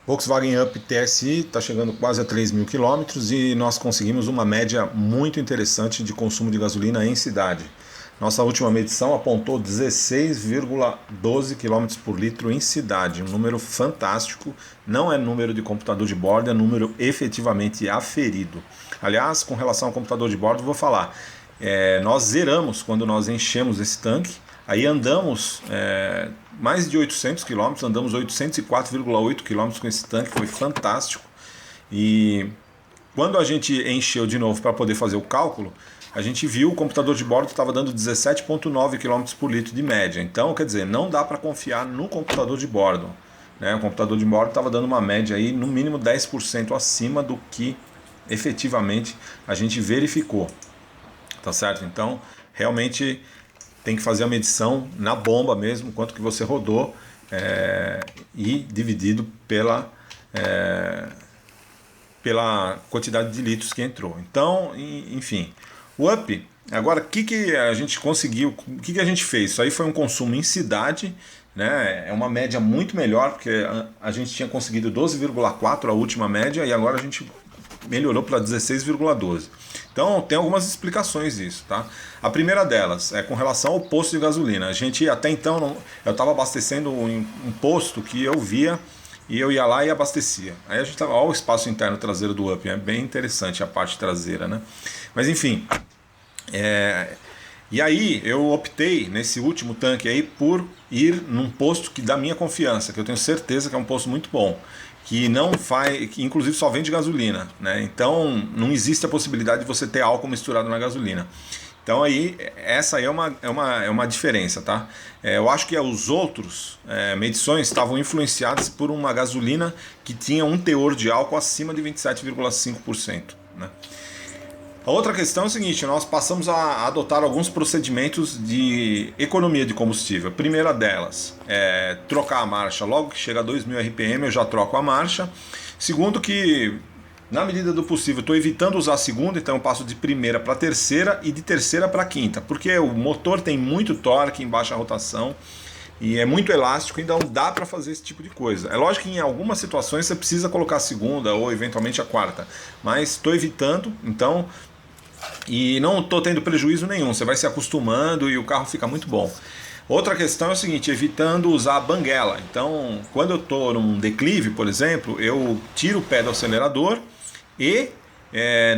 Volkswagen Up TSI está chegando quase a 3 mil quilômetros e nós conseguimos uma média muito interessante de consumo de gasolina em cidade. Nossa última medição apontou 16,12 km por litro em cidade, um número fantástico, não é número de computador de bordo, é número efetivamente aferido. Aliás, com relação ao computador de bordo, vou falar, nós zeramos quando nós enchemos esse tanque. Aí andamos mais de 800 km, andamos 804,8 km com esse tanque, foi fantástico. E quando a gente encheu de novo para poder fazer o cálculo, a gente viu o computador de bordo estava dando 17,9 km por litro de média. Então, quer dizer, não dá para confiar no computador de bordo, né? O computador de bordo estava dando uma média aí, no mínimo 10% acima do que efetivamente a gente verificou. Tá certo? Então, realmente tem que fazer a medição na bomba mesmo, quanto que você rodou e dividido pela quantidade de litros que entrou. Então, enfim, o Up, agora o que a gente conseguiu, o que a gente fez? Isso aí foi um consumo em cidade, né? É uma média muito melhor, porque a gente tinha conseguido 12,4 a última média e agora a gente melhorou para 16,12. Então tem algumas explicações disso, tá? A primeira delas é com relação ao posto de gasolina. A gente até então eu estava abastecendo um posto que eu via e eu ia lá e abastecia. Aí a gente tava, olha o espaço interno traseiro do Up, é bem interessante a parte traseira, né? Mas enfim, e aí eu optei nesse último tanque aí por ir num posto que da minha confiança, que eu tenho certeza que é um posto muito bom, que não faz, que inclusive só vende gasolina, né? Então não existe a possibilidade de você ter álcool misturado na gasolina. Então aí essa aí é uma diferença, tá? Eu acho que os outros medições estavam influenciadas por uma gasolina que tinha um teor de álcool acima de 27,5%, né? A outra questão é o seguinte, nós passamos a adotar alguns procedimentos de economia de combustível. A primeira delas é trocar a marcha. Logo que chega a 2.000 RPM eu já troco a marcha. Segundo que, na medida do possível, estou evitando usar a segunda, então eu passo de primeira para terceira e de terceira para quinta. Porque o motor tem muito torque em baixa rotação e é muito elástico, então dá para fazer esse tipo de coisa. É lógico que em algumas situações você precisa colocar a segunda ou eventualmente a quarta, mas estou evitando, então... E não estou tendo prejuízo nenhum, você vai se acostumando e o carro fica muito bom. Outra questão é o seguinte, evitando usar a banguela. Então, quando eu estou num declive, por exemplo, eu tiro o pé do acelerador e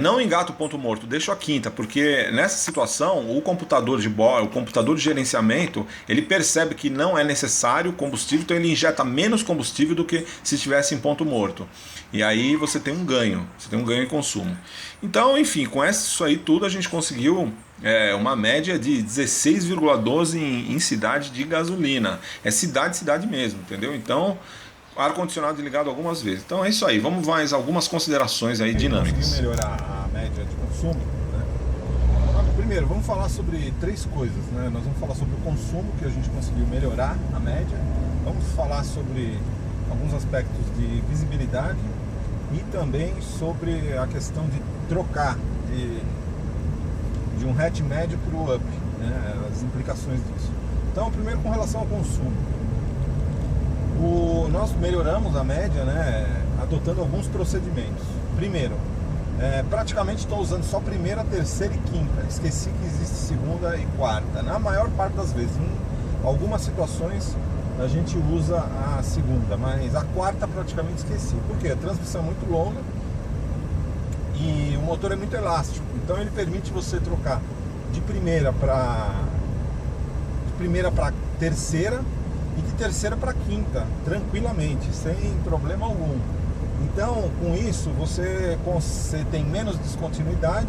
não engato o ponto morto, deixo a quinta, porque nessa situação o computador de bordo, o computador de gerenciamento, ele percebe que não é necessário combustível, então ele injeta menos combustível do que se estivesse em ponto morto. E aí você tem um ganho em consumo. Então, enfim, com isso aí tudo a gente conseguiu uma média de 16,12 em cidade de gasolina. É cidade mesmo, entendeu? Então, ar-condicionado ligado algumas vezes. Então é isso aí, vamos mais algumas considerações aí dinâmicas. Conseguiu melhorar a média de consumo, né? Primeiro, vamos falar sobre três coisas, né? Nós vamos falar sobre o consumo, que a gente conseguiu melhorar a média. Vamos falar sobre alguns aspectos de visibilidade e também sobre a questão de trocar de um hatch médio para o up, né? As implicações disso. Então, primeiro com relação ao consumo. Nós melhoramos a média, né, adotando alguns procedimentos. Primeiro, praticamente estou usando só primeira, terceira e quinta. Esqueci que existe segunda e quarta. Na maior parte das vezes, em algumas situações a gente usa a segunda, mas a quarta praticamente esqueci. Por quê? A transmissão é muito longa e o motor é muito elástico. Então ele permite você trocar de primeira para terceira e de terceira para quinta, tranquilamente, sem problema algum. Então, com isso, você tem menos descontinuidade,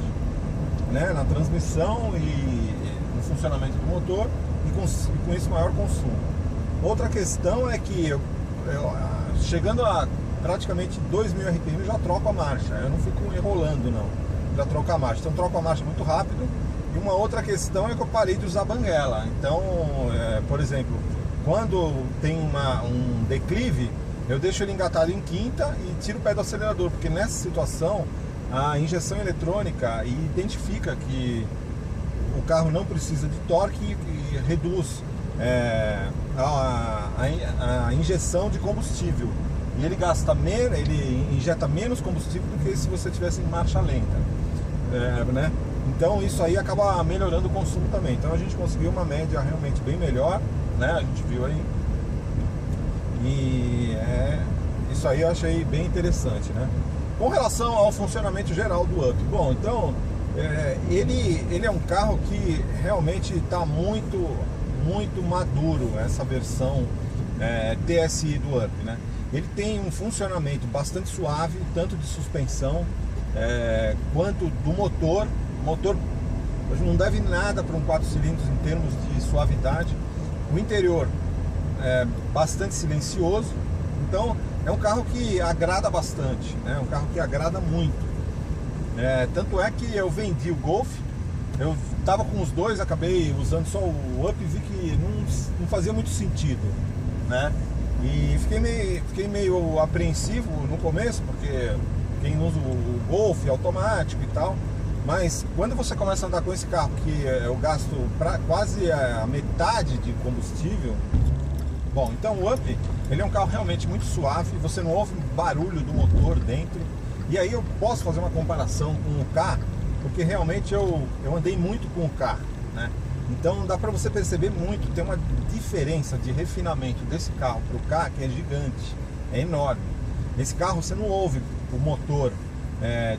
né, na transmissão e no funcionamento do motor e com isso maior consumo. Outra questão é que chegando a praticamente 2.000 RPM eu já troco a marcha, eu não fico enrolando não, já troco a marcha, então troco a marcha muito rápido. E uma outra questão é que eu parei de usar banguela. Então, por exemplo, quando tem um declive, eu deixo ele engatado em quinta e tiro o pé do acelerador, porque nessa situação a injeção eletrônica identifica que o carro não precisa de torque e reduz a injeção de combustível. e ele gasta menos, ele injeta menos combustível do que se você tivesse em marcha lenta, né? Então isso aí acaba melhorando o consumo também. Então a gente conseguiu uma média realmente bem melhor, né? A gente viu aí. E isso aí eu achei bem interessante, né? Com relação ao funcionamento geral do Up, bom, então ele é um carro que realmente está muito maduro, essa versão TSI do Up, né? Ele tem um funcionamento bastante suave, tanto de suspensão quanto do motor. O motor não deve nada para um 4 cilindros em termos de suavidade. O interior é bastante silencioso, então é um carro que agrada bastante, né? É um carro que agrada muito. Tanto é que eu vendi o Golf, eu estava com os dois, acabei usando só o Up e vi que não fazia muito sentido, né? E fiquei meio apreensivo no começo, porque quem usa o Golf é automático e tal, mas quando você começa a andar com esse carro, que eu gasto quase a metade de combustível. Bom, então o Up, ele é um carro realmente muito suave, você não ouve barulho do motor dentro. E aí eu posso fazer uma comparação com o K, porque realmente eu andei muito com o K, né? Então dá para você perceber muito, tem uma diferença de refinamento desse carro para o K que é gigante, é enorme. Nesse carro você não ouve o motor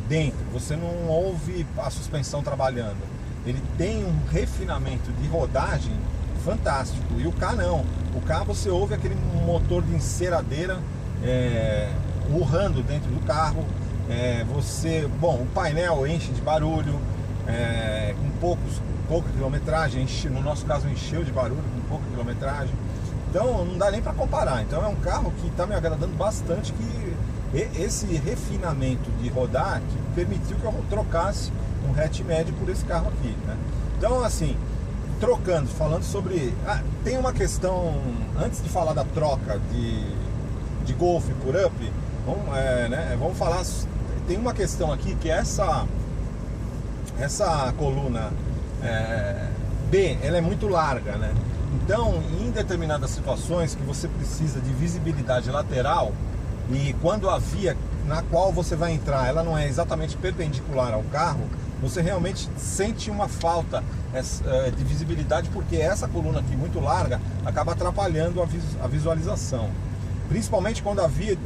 dentro, você não ouve a suspensão trabalhando. Ele tem um refinamento de rodagem fantástico, e o K não. O K você ouve aquele motor de enceradeira urrando dentro do carro. Bom, o painel enche de barulho, com pouca quilometragem, no nosso caso encheu de barulho com pouca quilometragem, então não dá nem para comparar. Então é um carro que está me agradando bastante, que esse refinamento de rodar que permitiu que eu trocasse um hatch médio por esse carro aqui, né? Então assim, falando sobre... tem uma questão, antes de falar da troca de Golf por Up, vamos falar, tem uma questão aqui que essa coluna B, ela é muito larga, né? Então, em determinadas situações que você precisa de visibilidade lateral, e quando a via na qual você vai entrar, ela não é exatamente perpendicular ao carro, você realmente sente uma falta de visibilidade, porque essa coluna aqui muito larga acaba atrapalhando a visualização. Principalmente quando a via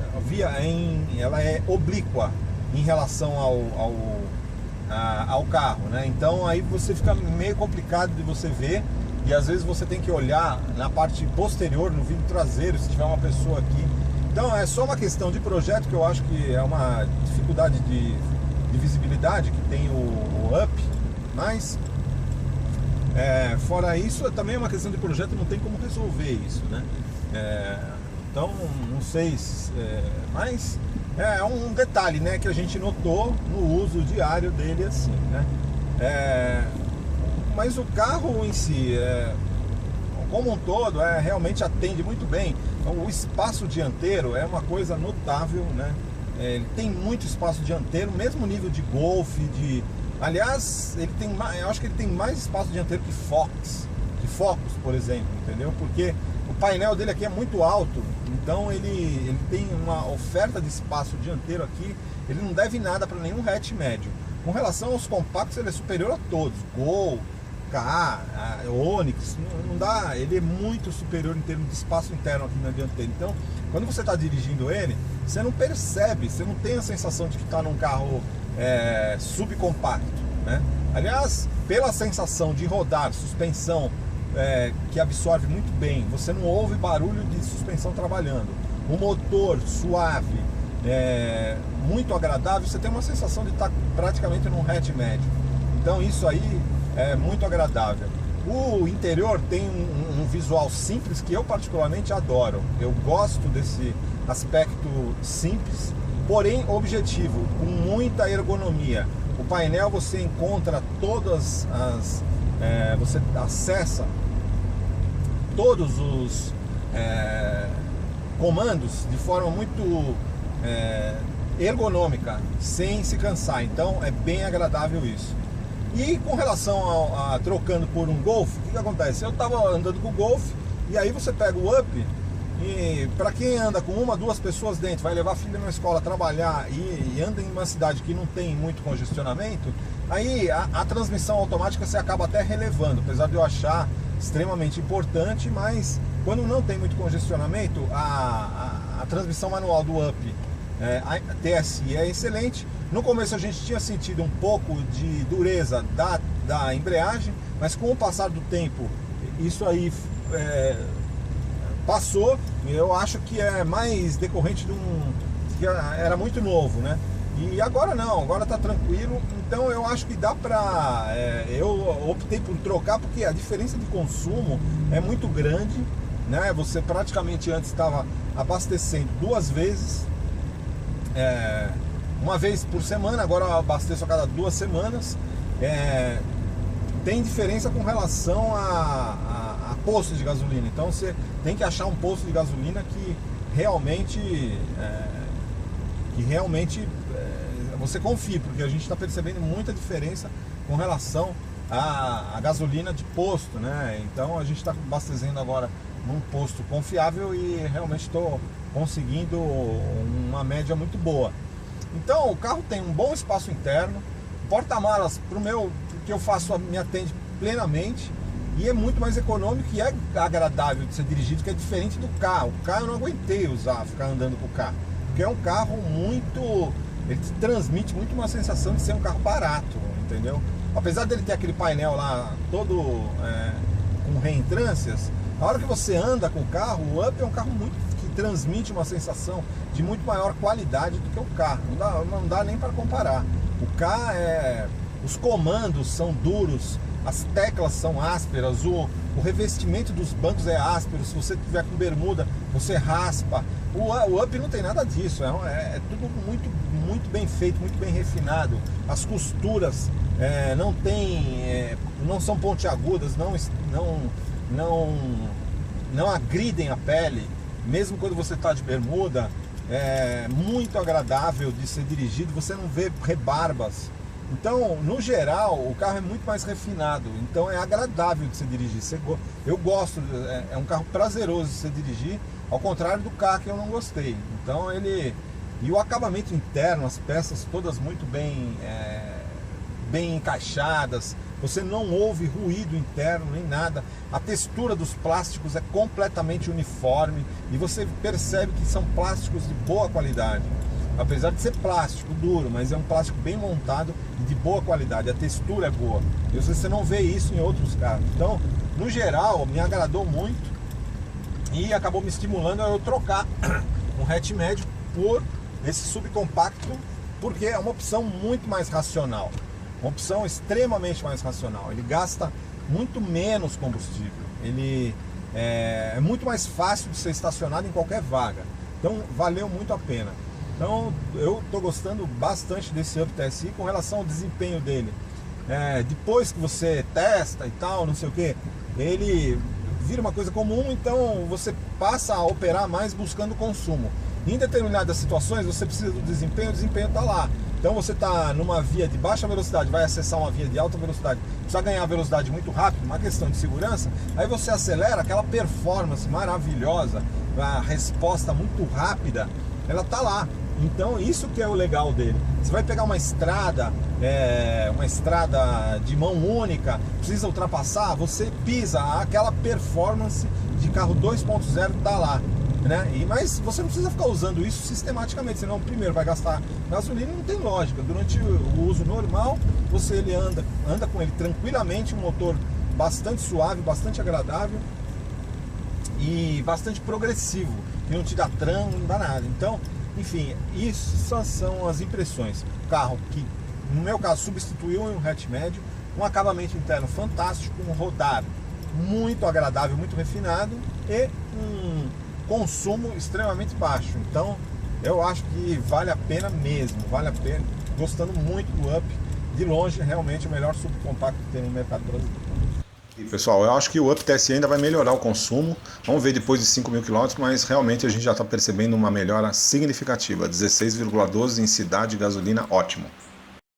ela é oblíqua em relação ao carro, né? Então aí você fica meio complicado de você ver, e às vezes você tem que olhar na parte posterior, no vidro traseiro, se tiver uma pessoa aqui. Então é só uma questão de projeto, que eu acho que é uma dificuldade de visibilidade que tem o Up, mas fora isso também é uma questão de projeto, não tem como resolver isso, né? Então não sei, mas é um detalhe, né, que a gente notou no uso diário dele assim, né? Mas o carro em si, como um todo, realmente atende muito bem. Então, o espaço dianteiro é uma coisa notável, né? Ele tem muito espaço dianteiro, mesmo nível de Golf, aliás, eu acho que ele tem mais espaço dianteiro que Focus, por exemplo, entendeu? Porque o painel dele aqui é muito alto, então ele tem uma oferta de espaço dianteiro aqui, ele não deve nada para nenhum hatch médio. Com relação aos compactos, ele é superior a todos, Gol, K, Onix, não dá, ele é muito superior em termos de espaço interno aqui na dianteira. Então, quando você está dirigindo ele, você não percebe, você não tem a sensação de que está num carro subcompacto, né? Aliás, pela sensação de rodar, suspensão que absorve muito bem, você não ouve barulho de suspensão trabalhando, o motor suave, muito agradável, você tem uma sensação de estar praticamente num hatch médio. Então isso aí é muito agradável. O interior tem um visual simples que eu particularmente adoro. Eu gosto desse aspecto simples, porém objetivo, com muita ergonomia. O painel você encontra todas você acessa todos os comandos de forma muito ergonômica, sem se cansar. Então é bem agradável isso. E com relação a trocando por um Golf, o que acontece? Eu estava andando com o Golf, e aí você pega o Up, E para quem anda com uma, duas pessoas dentro, vai levar filho na escola, trabalhar e anda em uma cidade que não tem muito congestionamento, aí a transmissão automática você acaba até relevando, apesar de eu achar extremamente importante, mas quando não tem muito congestionamento, a transmissão manual do Up, a TSI é excelente. No começo a gente tinha sentido um pouco de dureza da embreagem, mas com o passar do tempo, isso aí passou. Eu acho que é mais decorrente que era muito novo, né? E agora não, agora tá tranquilo. Então eu acho que dá pra... eu optei por trocar porque a diferença de consumo é muito grande, né? Você praticamente antes estava abastecendo duas vezes, uma vez por semana, agora eu abasteço a cada 2 semanas. Tem diferença com relação a posto de gasolina. Então você tem que achar um posto de gasolina que realmente você confie, porque a gente está percebendo muita diferença com relação à gasolina de posto, né? Então a gente está abastecendo agora num posto confiável e realmente estou conseguindo uma média muito boa. Então o carro tem um bom espaço interno, porta-malas que eu faço me atende plenamente, e é muito mais econômico e é agradável de ser dirigido, que é diferente do carro. O carro eu não aguentei ficar andando com o carro, porque é um carro ele te transmite muito uma sensação de ser um carro barato, entendeu? Apesar dele ter aquele painel lá todo com reentrâncias, na hora que você anda com o carro, o Up é um carro que transmite uma sensação de muito maior qualidade do que o carro. Não dá nem para comparar. O carro os comandos são duros, as teclas são ásperas, o revestimento dos bancos é áspero. Se você tiver com bermuda, você raspa. O Up não tem nada disso, é tudo muito bem feito, muito bem refinado. As costuras não são pontiagudas, não agridem a pele, mesmo quando você está de bermuda. É muito agradável de ser dirigido, você não vê rebarbas. Então, no geral, o carro é muito mais refinado, então é agradável de se dirigir. Eu gosto, é um carro prazeroso de se dirigir, ao contrário do carro que eu não gostei. Então e o acabamento interno, as peças todas muito bem encaixadas, você não ouve ruído interno nem nada. A textura dos plásticos é completamente uniforme e você percebe que são plásticos de boa qualidade. Apesar de ser plástico duro, mas é um plástico bem montado e de boa qualidade. A textura é boa. E você não vê isso em outros carros. Então, no geral, me agradou muito e acabou me estimulando a eu trocar um hatch médio por esse subcompacto, porque é uma opção muito mais racional. Uma opção extremamente mais racional. Ele gasta muito menos combustível. Ele é muito mais fácil de ser estacionado em qualquer vaga. Então, valeu muito a pena. Então eu estou gostando bastante desse Up TSI com relação ao desempenho dele. Depois que você testa e tal, não sei o que, ele vira uma coisa comum, então você passa a operar mais buscando consumo. Em determinadas situações você precisa do desempenho, o desempenho está lá. Então você está numa via de baixa velocidade, vai acessar uma via de alta velocidade, precisa ganhar velocidade muito rápido, uma questão de segurança, aí você acelera, aquela performance maravilhosa, a resposta muito rápida, ela está lá. Então isso que é o legal dele. Você vai pegar uma estrada de mão única, precisa ultrapassar, você pisa, aquela performance de carro 2.0 está lá, né? Mas você não precisa ficar usando isso sistematicamente, senão primeiro vai gastar gasolina e não tem lógica. Durante o uso normal, ele anda com ele tranquilamente, um motor bastante suave, bastante agradável e bastante progressivo, que não te dá tranco, não dá nada. Então, enfim, isso são as impressões. Carro que, no meu caso, substituiu um hatch médio, um acabamento interno fantástico, um rodar muito agradável, muito refinado e um consumo extremamente baixo. Então, eu acho que vale a pena mesmo, vale a pena. Gostando muito do Up, de longe, realmente o melhor subcompacto que tem no mercado brasileiro. Pessoal, eu acho que o Up TSI ainda vai melhorar o consumo. Vamos ver depois de 5.000 km, mas realmente a gente já está percebendo uma melhora significativa. 16,12 em cidade, gasolina, ótimo.